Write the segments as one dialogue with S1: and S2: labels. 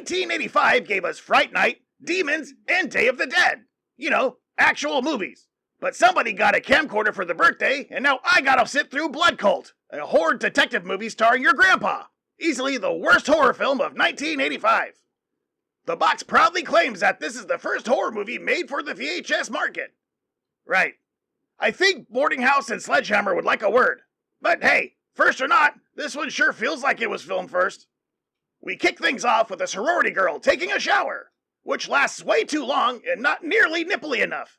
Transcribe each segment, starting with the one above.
S1: 1985 gave us Fright Night, Demons, and Day of the Dead. You know, actual movies. But somebody got a camcorder for the birthday, and now I gotta sit through Blood Cult, a horror detective movie starring your grandpa. Easily the worst horror film of 1985. The box proudly claims that this is the first horror movie made for the VHS market. Right. I think Boarding House and Sledgehammer would like a word. But hey, first or not, this one sure feels like it was filmed first. We kick things off with a sorority girl taking a shower, which lasts way too long and not nearly nipply enough.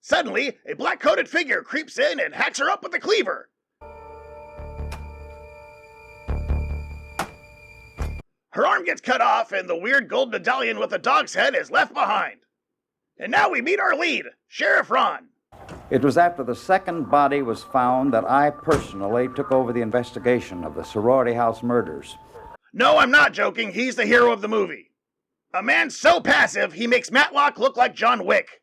S1: Suddenly, a black-coated figure creeps in and hacks her up with a cleaver. Her arm gets cut off and the weird gold medallion with a dog's head is left behind. And now we meet our lead, Sheriff Ron.
S2: It was after the second body was found that I personally took over the investigation of the sorority house murders.
S1: No, I'm not joking. He's the hero of the movie. A man so passive, he makes Matlock look like John Wick.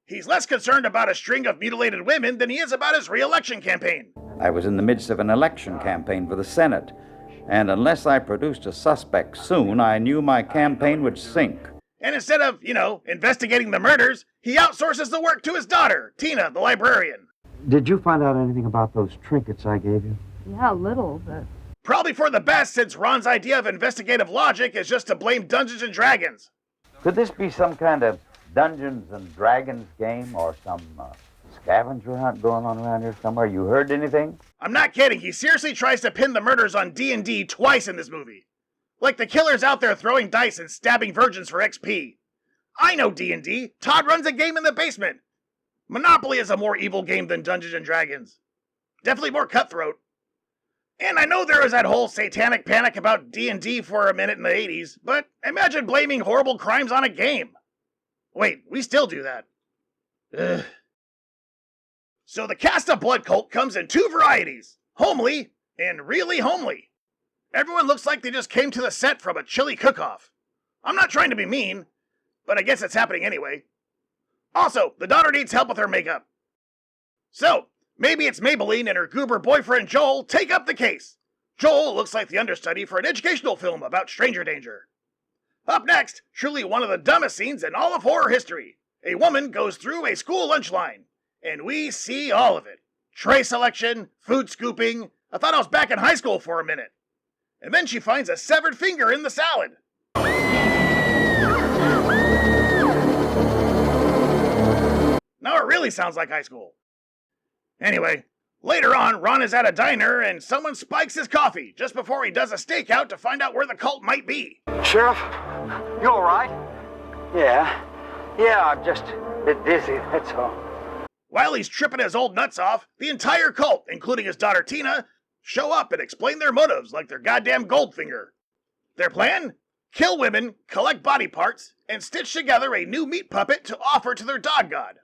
S1: He's less concerned about a string of mutilated women than he is about his re-election campaign.
S2: I was in the midst of an election campaign for the Senate, and unless I produced a suspect soon, I knew my campaign would sink.
S1: And instead of, investigating the murders, he outsources the work to his daughter, Tina, the librarian.
S3: Did you find out anything about those trinkets I gave you?
S4: Yeah, a little, but...
S1: Probably for the best, since Ron's idea of investigative logic is just to blame Dungeons and Dragons.
S2: Could this be some kind of Dungeons and Dragons game or some scavenger hunt going on around here somewhere? You heard anything?
S1: I'm not kidding. He seriously tries to pin the murders on D&D twice in this movie. Like the killer's out there throwing dice and stabbing virgins for XP. I know D&D. Todd runs a game in the basement. Monopoly is a more evil game than Dungeons and Dragons. Definitely more cutthroat. And I know there was that whole satanic panic about D&D for a minute in the 80s, but imagine blaming horrible crimes on a game. Wait, we still do that. Ugh. So the cast of Blood Cult comes in two varieties, homely and really homely. Everyone looks like they just came to the set from a chili cook-off. I'm not trying to be mean, but I guess it's happening anyway. Also, the daughter needs help with her makeup. So, maybe it's Maybelline and her goober boyfriend Joel take up the case. Joel looks like the understudy for an educational film about stranger danger. Up next, truly one of the dumbest scenes in all of horror history. A woman goes through a school lunch line, and we see all of it. Tray selection, food scooping. I thought I was back in high school for a minute. And then she finds a severed finger in the salad. Now it really sounds like high school. Anyway, later on, Ron is at a diner and someone spikes his coffee just before he does a stakeout to find out where the cult might be.
S3: Sheriff, you all right? Yeah, I'm just a bit dizzy, that's all.
S1: While he's tripping his old nuts off, the entire cult, including his daughter Tina, show up and explain their motives like their goddamn Goldfinger. Their plan? Kill women, collect body parts, and stitch together a new meat puppet to offer to their dog god.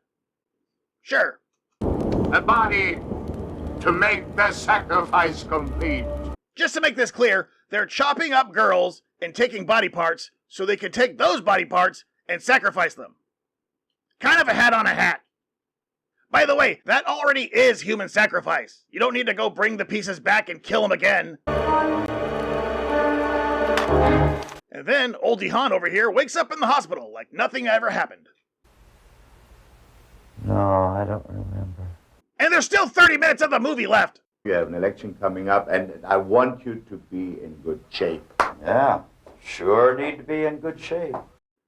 S1: Sure.
S5: The body to make the sacrifice complete.
S1: Just to make this clear, they're chopping up girls and taking body parts so they can take those body parts and sacrifice them. Kind of a hat on a hat. By the way, that already is human sacrifice. You don't need to go bring the pieces back and kill them again. And then Oldie Han over here wakes up in the hospital like nothing ever happened.
S2: No, I don't remember.
S1: And there's still 30 minutes of the movie left.
S5: You have an election coming up, and I want you to be in good shape.
S2: Yeah, sure need to be in good shape.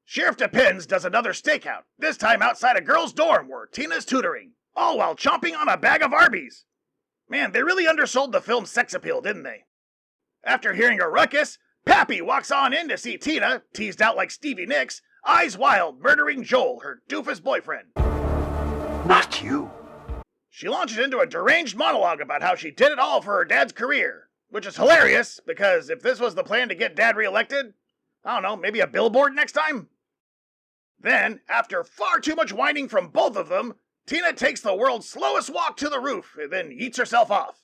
S1: Sheriff Depends does another stakeout, this time outside a girl's dorm where Tina's tutoring, all while chomping on a bag of Arby's. Man, they really undersold the film's sex appeal, didn't they? After hearing a ruckus, Pappy walks on in to see Tina, teased out like Stevie Nicks, eyes wild, murdering Joel, her doofus boyfriend.
S3: Not you.
S1: She launches into a deranged monologue about how she did it all for her dad's career, which is hilarious, because if this was the plan to get dad reelected, I don't know, maybe a billboard next time? Then, after far too much whining from both of them, Tina takes the world's slowest walk to the roof and then eats herself off.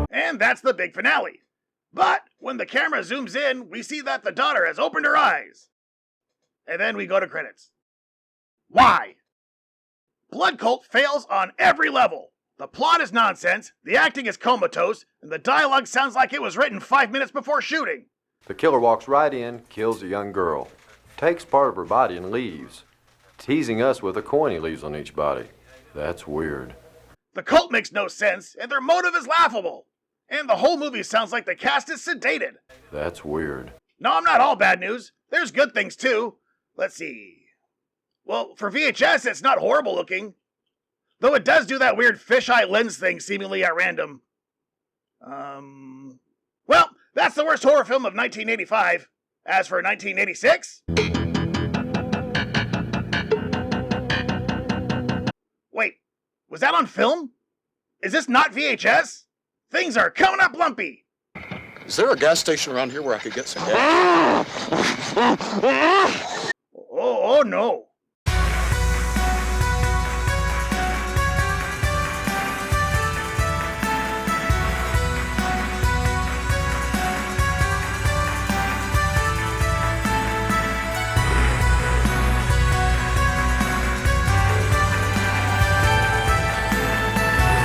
S1: And that's the big finale. But when the camera zooms in, we see that the daughter has opened her eyes. And then we go to credits. Why? Blood Cult fails on every level. The plot is nonsense, the acting is comatose, and the dialogue sounds like it was written 5 minutes before shooting.
S4: The killer walks right in, kills a young girl, takes part of her body and leaves, teasing us with a coin he leaves on each body. That's weird.
S1: The cult makes no sense, and their motive is laughable. And the whole movie sounds like the cast is sedated.
S4: That's weird.
S1: No, I'm not all bad news. There's good things too. Let's see. Well, for VHS, it's not horrible looking. Though it does do that weird fisheye lens thing seemingly at random. Well, that's the worst horror film of 1985. As for 1986... Wait, was that on film? Is this not VHS? Things are coming up lumpy.
S6: Is there a gas station around here where I could get some gas?
S1: Oh no.